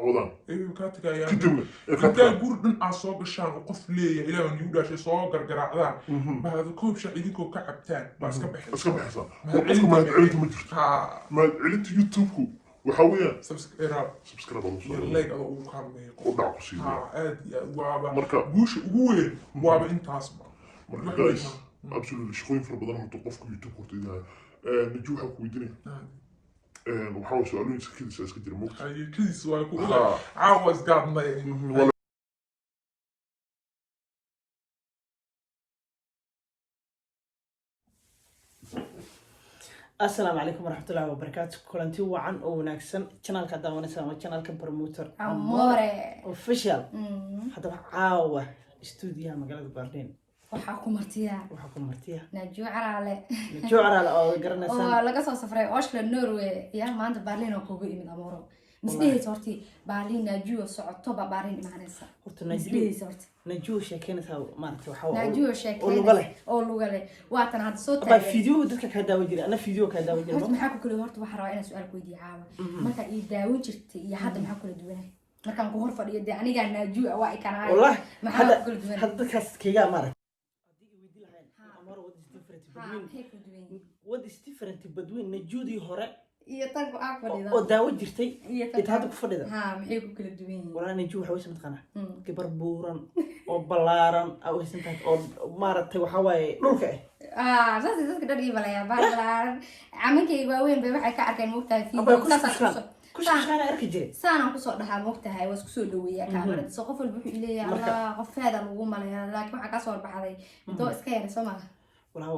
عوضان ايوه كاتك يا كدبنا كان جوردن اسوق الشان وقف ليه الى ان يودا شي سو غرغرعدان ما هذا كوب شي idinko ka cabtaan bas ka bixin اسكب حسن وقفكم ما علمت مجرد ما علمت يوتيوبكم وحاويا سبسكرايب لايك او كامل ودعوا سيدي ادي وابا مركا بوش وين وابا انت اسمع مركا جايز ابسولو شخوين في رمضان توقفكم يوتيوب وقتها نجوحه كويدني وحاول سؤالين كذا اساس كثير موقت اي كذا سؤال عاوز قاعد السلام عليكم ورحمة الله وبركاته. كلنتي وعن أو ناكسن channel كذا ونسمع channel كبرموتر Amore official هذا عاوة استوديو مقالة برلين waxaa ku martiya نجوا على أو قرنا oo سنة laga soo safray Oslo Norway yaa maanta Berlin oo kugu imid Amore misdheeyay horti Berlin Najwa socoto ba Berlin imaanaysa horta نجوا شكينا ما أنت وحاول Najwa sheekay oo lugale waa tan had soo taagay فيديو dadka ka daawo jiray ana فيديو ka daawo jiray maxaa ku kale horta waxa rabaa inaan su'aal ku weydiiyo caawa marka ii daawo jirtay iyo hadda maxaa kula duwanahay markaan ku hor fadhiyo aniga Najwa waa ay kana والله maxaa kula duwanahay هذا كاس كيجا مارك what is different between نجودي هراء iyo tan ku ag fadhida oo daawo jirtay inta hadda ku fadhida maxay ku kala duwan yihiin wala Najwa waxa weeysan taqana kibar buuran oo balaaran oo weeysan tahay oo maartay waxa waaye dhulka saasi dadka dhadhii balaya balaaran amankayga waaweyn bay waxay ka arkeen moogtahay ku shaqana arki jiray saanaan ku soo dhaxaa moogtahay waa isku soo dhaweeyaa kaamirada soo qof walba wuxuu leeyahay Allah qofeeda lagu maleeyaa laakiin waxa ka soo baxday intoo iska yar Soomaaliya wala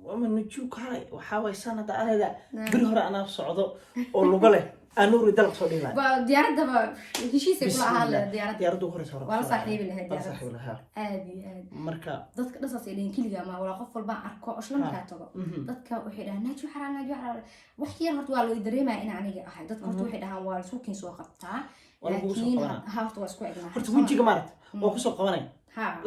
ومن نجوك هاي وحاول سنة على بالهرة أنا صعدوا أولوغله أنور يدلق صدي لا ديارة دبا هشي سيقول على ديارة دوغرة صورة ولا صاحبي لها ديارة صاحبي لها آدي مركا dadka dhasas ilaa kaliya ma wala qof walba arko ashlan ka tago dadka waxay dhahaan Najwa xaraan wax yar horta waa loo dareemaa in aniga ahay dadka horta waxay dhahaan waa suuqin soo qabtaa laakiin horta waa isku egnaa horta wajiga maarad oo ku soo qabanay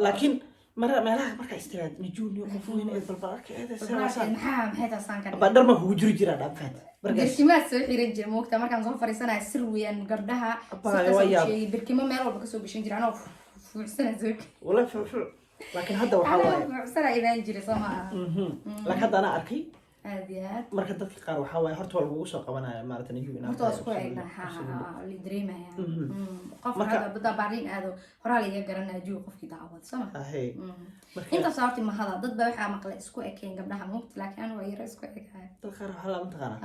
laakiin مرة مالها مرة استراد نجوني وقفوين البلبلك هذا سان maxay taasaan ka badar ma kugu jiri jira dhaafad birkima soo xiran jir moogta markaan soo fariisanaay sir weeyaan gabdhaha birkima meel walba ka soo gashan jiraan oo fuuxsana zoog wala fuuxu laakiin hadda waxa waaye fuuxsana ilaa jira Soomaa laakiin hadda ana arkay aadiyaad marka dadka qaar waxa waaye horta lagu soo qabanaya maarta Najwa inaa horta isku eegna li dareemaya qof hada bada Berlin aado horaa laga garanaa Najwa qofkii daawad Soomaa ahay inta saarti ma hada dad baa waxa maqlay isku ekeen gabdhaha moogta laakiin aan waa yar isku eegay dad qaar waxa la mantaqana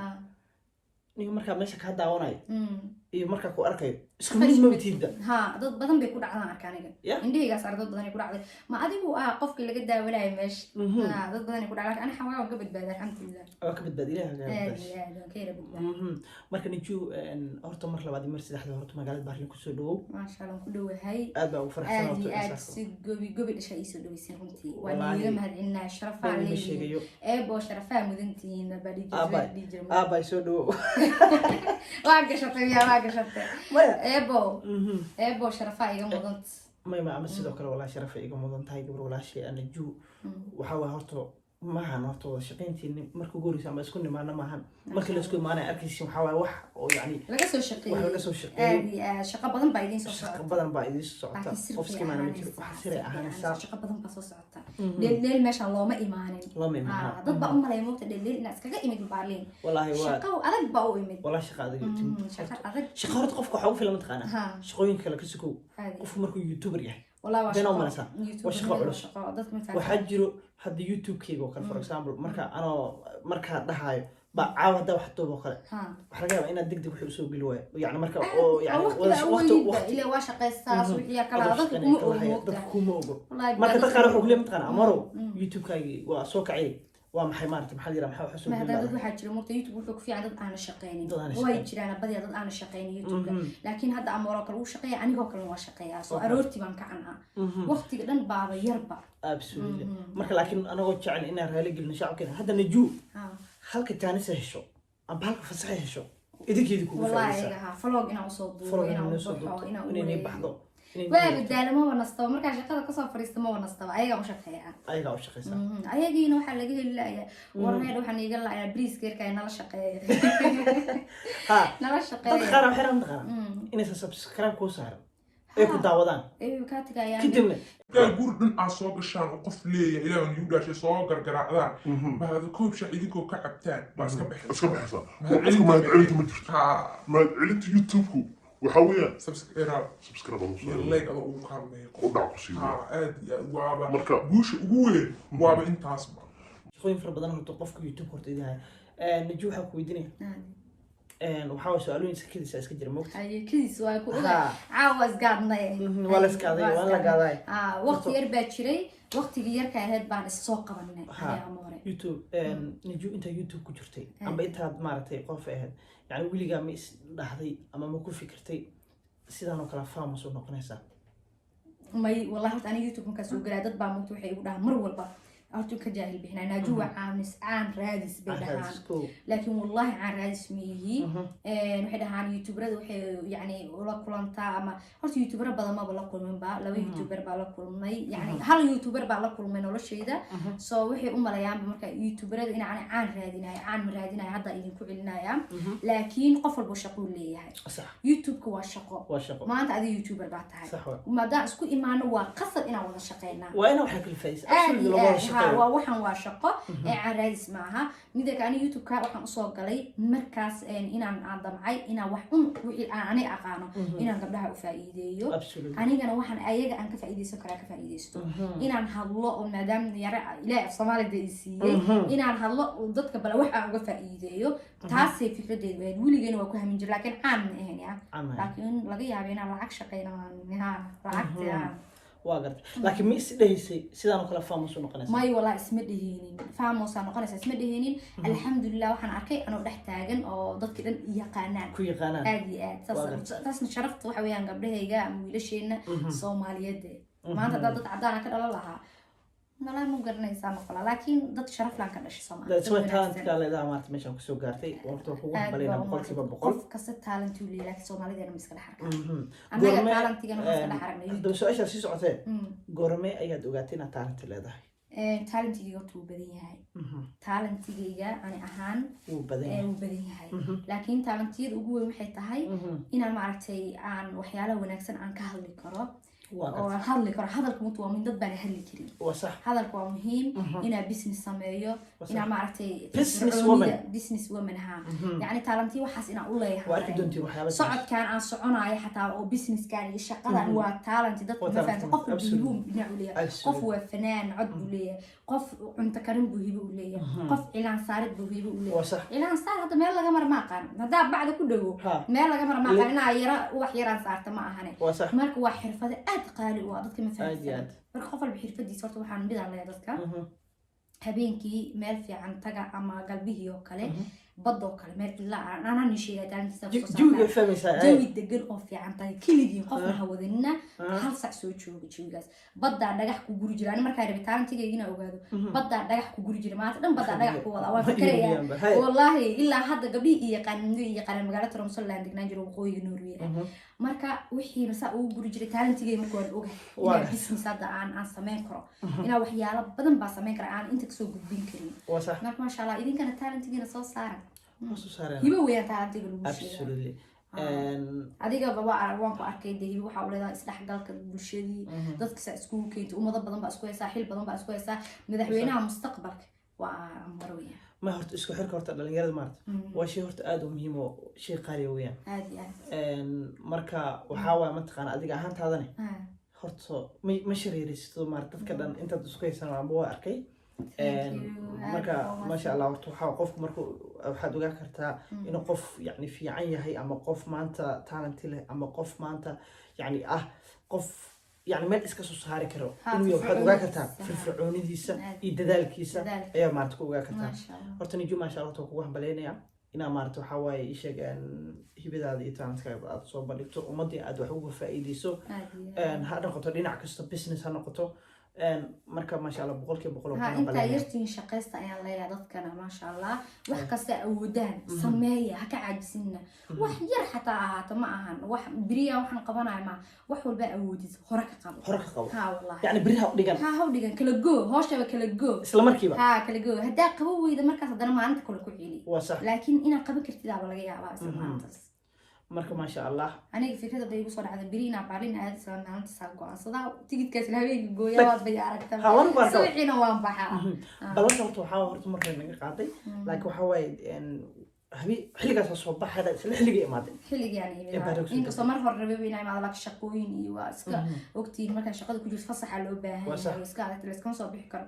niyo marka meesha ka daawanay iyo marka ku arkay isku mid ma witiida dad badan bay ku dhacdaan arkaaniga indhihigaas dad badan ay ku dhacday ma adigu qofkii laga daawanayo meesha dad badan ay ku dhacaan ana xawaa ka badbaaday alxamdulillah ka badbaadi ilaahay keena badbaadi marka Najwa horta mar labaad mar saddexaad horta magaalada Berlin ku soo dhawow ma sha Allah ku dhawahay aad baa u faraxsan horta si gobi dhashay isoo dhaweysay runtii waa niga mahadcelinaa sharafa leeyahay bo sharafa mudantiin baadii soo dhawow waa gashatay ebo sharafa iga mudant ما sidoo kale wala sharafa iga mudan tahay gabar walaashay Najwa waxa waa horta maahan horta shaqeyntii markuu gooraysa ama isku nimaana maahan markii la isku imaanay arkaysi waxa waa wax oo yani laga soo shaqeeyay shaqo badan baa idin soo socota qofkii maana jiro wax sire ahaan shaqo badan baa soo socota leel meesha looma imaanin dad baa u malay moogta leel inaad iskaga imid Berlin wallahi waa shaqo adag baa u imid wallahi shaqo adag shaqo horta qofka waxa u filan taqaana shaqooyinka kala ka sukow qofku markuu YouTuber yahay والله واحد جرو حد يوتيوب كيبو كان for example مركا دحايو با عاو هدا wax toobo kale waxa laga yaabaa inaad degdeg wax u soo gali way yani marka oo yani waqti ila waa shaqeystaa suuqiya kala dadku kuma ogo marka dadka qaar wuxuu leeyahay mataqana amaro youtube kaagi waa soo kacay waa maxay maartay maxaa yiraahdaa maxaa xusub ma dad waxa jira moogta YouTube wuxuu ku fiican dad aan shaqeynin way jiraan badiya dad aan shaqeynin YouTube laakiin hadda amaro kale uu shaqeeya anigoo kale waa shaqeeyaa soo aroorti baan ka canaa waqtiga dhan baaba yarba absolutely marka laakiin anagoo jecel inaan raali gelino shacabkeena hadda Najwa halka jaanis hesho amba halka fasax hesho idinkeedii kugu faa'iideysa wallahi vlog inaan soo duubo inaan baxdo waa badaala ma wanastaba markaa shaqada kasoo fariista ma wanastaba ayagaa u shaqeeya ayagaa u shaqeysa ayagiina waxaa laga heli laaya warneed waxaan iga laaya briiska yarkaa nala shaqeeya nala shaqeeya dad qaar waxay rabaan inaysan subscribe kuu saaran ay ku daawadaan kaa tagayaan kadibna guri dhan aad soo gashaan oo qof leeyahay ilaahu nigu dhaashay soo gargaraacdaan bahada koob shac idinkoo ka cabtaan baa iska iska baxaysa baxaysaa qofka mahadcelinta ma jirto mahadcelinta youtube-ku waxaa weeyaan subscribe iyo like adoo ugu kaalmeeyo u dhac ku siiyo aad iyo aad waaba marka guusha ugu weyn waaba intaasba shaqooyin fara badan horta qofka youtube horta idahay naju waxaa ku weydiinaya waxaa waa su-aalooyin sakadiisa iska jira moogta kadiis waa ku caawa isgaadnay waa la iskaaday waa la gaaday waqti yar baa jiray waqtigii yarka ahayd baan issoo qabanay ama hore youtube naju intaa youtube ku jirtay amba intaad maaragtay qof ahayd yani weligaa ma is dhahday ama ma ku fikirtay sidaan oo kale famous u noqonaysaa may wallahi horta aniga youtube markaa soo galaa dad baa moogta waxay igu dhahaan mar walba أرجو كجاهل بهنا ناجوا عن رادس بدهان لكن والله عن رادس ميه وحده عن يوتيوبر يعني ولا كلامتا أما هرت يوتيوبر بدل ما بلا كل من با لو يوتيوبر بلا كل مي يعني هل يوتيوبر بلا كل من ولا شيء ده سو وحي لا يام بمركا يوتيوبر إن عن رادنا عن مرادنا هذا اللي كلنا يام لكن قفل بشقول لي هاي يوتيوب كواشقة ما أنت هذا يوتيوبر بعتها وما دا اسكو إيمانه وقصد إنا ولا شقينا وأنا وحكي الفيس waxaan waa shaqo aan raadis maaha midda kale youtube-ka waxaan usoo galay markaas inaan damcay inaan wax wixii aan aniga aqaano inaan gabdhaha u faa'iideeyo anigana waxaan ayaga aan ka faa'iideysan karaa ka faa'iideysto inaan hadlo oo maadaama yara ilaahay Soomaaliyeed ay siiyay inaan hadlo dadka bal wax aan uga faa'iideeyo taasay fikradeedu weyn weligeena waa ku hamin jir laakiin aan ahayn laakiin laga yaabo inaan lacag shaqeynaa lacagta واقدر لكن مي سدهيسي سيدانو كلا فاموس نقنيس ماي والله اسم دهينين فاموس نقنيس اسم دهينين الحمد لله waxaan arkay anoo dhex taagan oo dadka dhan yaqaanaan ku yaqaanaan aad taasna sharafta waxa weeyaan gabdhahayga ama wiilasheena Soomaaliyeed maanta dad cadaan ka dhalan lahaa nala mu garanaysaa noqola laakiin dad sharaf laan ka dhashay Soomaaliya dadka way talent ka leedahay maanta meeshan ku soo gaartay waqti ku waxbalina boqolkiiba boqol kasta talent u leeyahay Soomaaliyeed ma iska dhaxarka anaga talentiga ma iska dhaxarnay dad su'aasha si socotay goorme ayaad ogaatay inaad talent leedahay talentiga uu badan yahay talentiga ani ahaan uu badan yahay laakiin talentiyada ugu weyn waxay tahay inaan maaragtay aan waxyaalo wanaagsan aan ka hadli karo oo hadli karo hadalku mid waa min dad baan hadli karin hadalku waa muhiim ina business sameeyo ina maaragtay business woman ha yani talantii waxaas ina u leeyahay socodkan aan soconayo xataa oo business kan iyo shaqadan waa talent dadku ma fahanto qof buu dhinacu leeyahay qof waa fanaan cod buu leeyahay qof cunto karin buu hibo u leeyahay qof ilaan saarid buu hibo u leeyahay ilaan saar hada meel laga mar ma aqaan hada bacda ku dhawo meel laga mar ma aqaan ina yara wax yaraan saarta ma ahane marka waa xirfad قالي وادك مثلا marka qof walba xirfadiisa horta waxaan midaan leeyahay dadka habeenkii meel fiican taga ama galbihii oo kale bad oo kale meel ilaa aan nisheeyo taantiisa jawiga fahmaysaa jawi degan oo fiican tahay kaligiin qofna hawadina hal sac soo joogo jawigaas badda dhagax ku guri jiraan markaa rabitaantiga ina ogaado badda dhagax ku guri jira maanta dhan badda dhagax ku wada waa fikraya wallahi ilaa hadda gabdhii iyo qaan magaalada Tromsø land degnaan jiro waqooyiga Norway marka wixii masa uu guri jiray talentiga markii waan ogahay in business hadda aan sameyn karo ina waxyaalo badan baa sameyn kara aan inta kasoo gudbin karin marka ma sha Allah idinkana talentiga soo saara hiba weeyaan talentiga lagu sheegay adiga baba waan ku arkay deebi waxa uu leeyahay isdhaxgalka bulshadii dadka sa isku keento umada badan baa isku haysaa xil badan baa isku haysaa madaxweynaha mustaqbalka waa marwaya ما هرت إسكو حركة هرت دلنيرة مارت وشيء هرت آدم مهم وشيء قاري ويان مركا وحاول منطقة أديك أهانت هذاني هرت مشري ريستو مارت تذكر أنت تسكوي سنة عم بوا أركي مركا ما شاء الله هرت وحاول قف مركو واحد وجا كرتا إنه قف يعني في عين هي أما قف ما أنت تالنت له أما قف ما أنت يعني قف يعني ما إسكا سوسهاري كرو إنه يوحد وجا كرتا في الفرعوني ديسا يددال كيسا أيه مارت كوجا كرتا hortani juma insha Allah ku waxan baleynaya ina maarto waxa way isheegan hibadaada iyo talent-kaaga aad soo bandhigto ummadii aad wax uga faa'iideyso ha noqoto dhinac kasta business ha noqoto marka maasha allah boqolkiiba boqol ha intaa yartiin shaqaysta ayaan leeyahay dadkana maasha allah wax kasta awoodaan sameeya ha ka caajisina wax yar xataa ahaato ma ahan wax biriya waxaan qabanayo ma wax walba awoodid hore ka qabo ha wallahi yani biriha u dhigan ha u dhigan kala go hooshaba kala go isla markiiba ha kala go hadaa qabo weyda markaas hadana maalinta kale ku cili laakiin ina qaban kartid aba laga yaabaa isla maalintaas marka maasha allah aniga fikrada day igu soo dhacday birina baalin aad isla maalinta saa go'aansada tigidkaas la habeenkii gooyaa waad bay aragtaa suuxina waan baxaa balanta horta markay naga qaaday laakiin waxa waaye xilligaas soo baxada isla xilligii imaaday xilligii inkastoo mar hore rabay inay imaado laakiin shaqooyin iyo waa iska ogtiin markaan shaqada ku jirto fasaxa loo baahan yahay iska adag la iskama soo bixi karo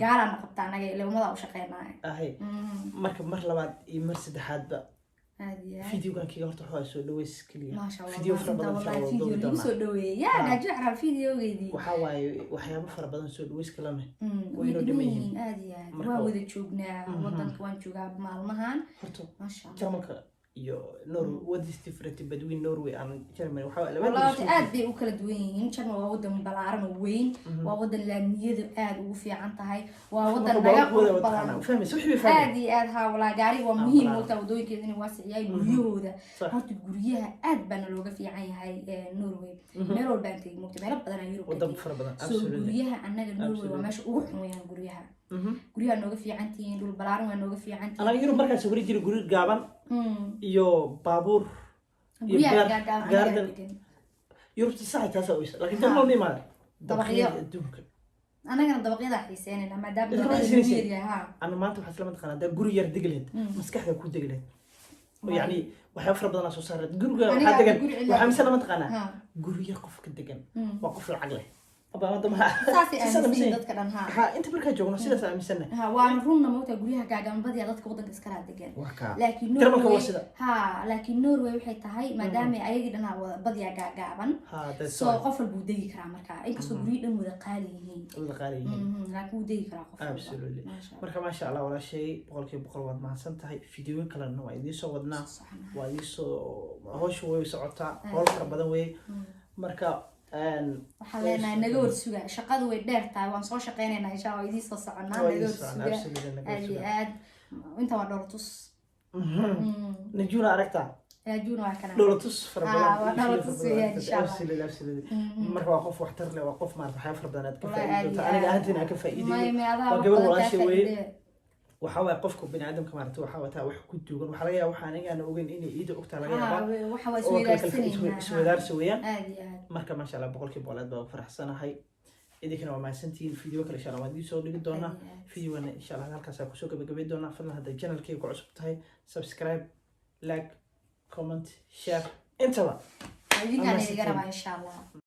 gaalaan qabtaa anaga ilaa umada u shaqeynaayo marka mar labaad iyo mar saddexaadba فيديو كان كي قلت حوالي سو دويس كليا ما شاء الله فيديو فربنا فيديو اللي سو دوي يا نجح على الفيديو غيدي وحواي وحياه فربنا سو دويس كلامه وينو دمين عادي waa wada joognaa wadanka waan joogaa maalmahan ma sha Allah iyo Norway what is different between Norway and Germany waxa la walaal aad bay u kala duwan yihiin Germany waa wadan balaaran weyn waa wadan laamiyada aad ugu fiican tahay waa wadan naga badan fahmayso wixii fahmay aad iyo aad ha walaal gaari waa muhiim oo wadooyinkeeda in waasiciyay guryahooda horta guryaha aad baan looga fiican yahay Norway meel walba intay moogtay meel badan ay Yurub wadan fara badan absolutely guryaha anaga Norway waa meesha ugu xun weeyaan guryaha nooga fiican tihiin dhul balaaran waa nooga fiican tihiin anaga Yurub markaas wari jiray guri gaaban iyo baabuur iyo garden Yurub saacadaas oo is laakiin dad ma imaan dabaqyada adduunka anagana dabaqyada xiiseynayna maadaama dabaqyada yahay ana maanta waxa isla mid qanada guri yar degleed maskaxda ku degleed yani waxa fara badan soo saaray guriga waxa degan waxa misana ma taqaana guriga qof ka degan waa qof lacag leh أبغى saasi dadka dhan ha inta markaa joogno sidaas aaminsanay ha waan runna moota guryaha gaagan badiya dadka wadanka iska degan laakiin Norway waxay tahay maadaama ayagii dhan badiya gaagaaban soo qof walba uu degi karaa marka inkastoo guriyada dhan wada qaali yihiin laakiin uu degi karaa qof absolutely marka ma sha Allah wala shay boqolkiiba boqol wad mahadsan tahay video kalena waa idin soo wadnaa waa idin soo hoosh way socotaa howl fara badan way marka waxaa leenahay naga warsuga shaqadu way dheer tahay waan soo shaqeynaynaa insha Allah idin soo soconaa naga warsuga aad inta waa dhowrtus najuna aragtaa najuna waa kana dhowrtus farbadan dhowrtus insha Allah absolutely marka waa qof wax tar leh waa qof maarta waxyaabo fara badan aad ka faa'iideyso aniga ahaantina ka faa'iideeyo waa gabar walaashay way waxa way qofku bini aadamka maarta waxa wataa wax ku duugan waxa laga yaabaa waxaan aniga ogeyn inay iido ogtaa laga yaabaa waxa way isweydaarsi weeyaan marka ma sha Allah boqolkiiba boqol aad baan faraxsanahay idinkana waa mahadsantihiin video kale insha Allah waan idin soo dhigi doonaa videoana insha Allah halkaas aan kusoo gabagabay doonaa fadlan hadda channelkayga ku cusub tahay subscribe like comment share intaba idinkaan idiga rabaa insha Allah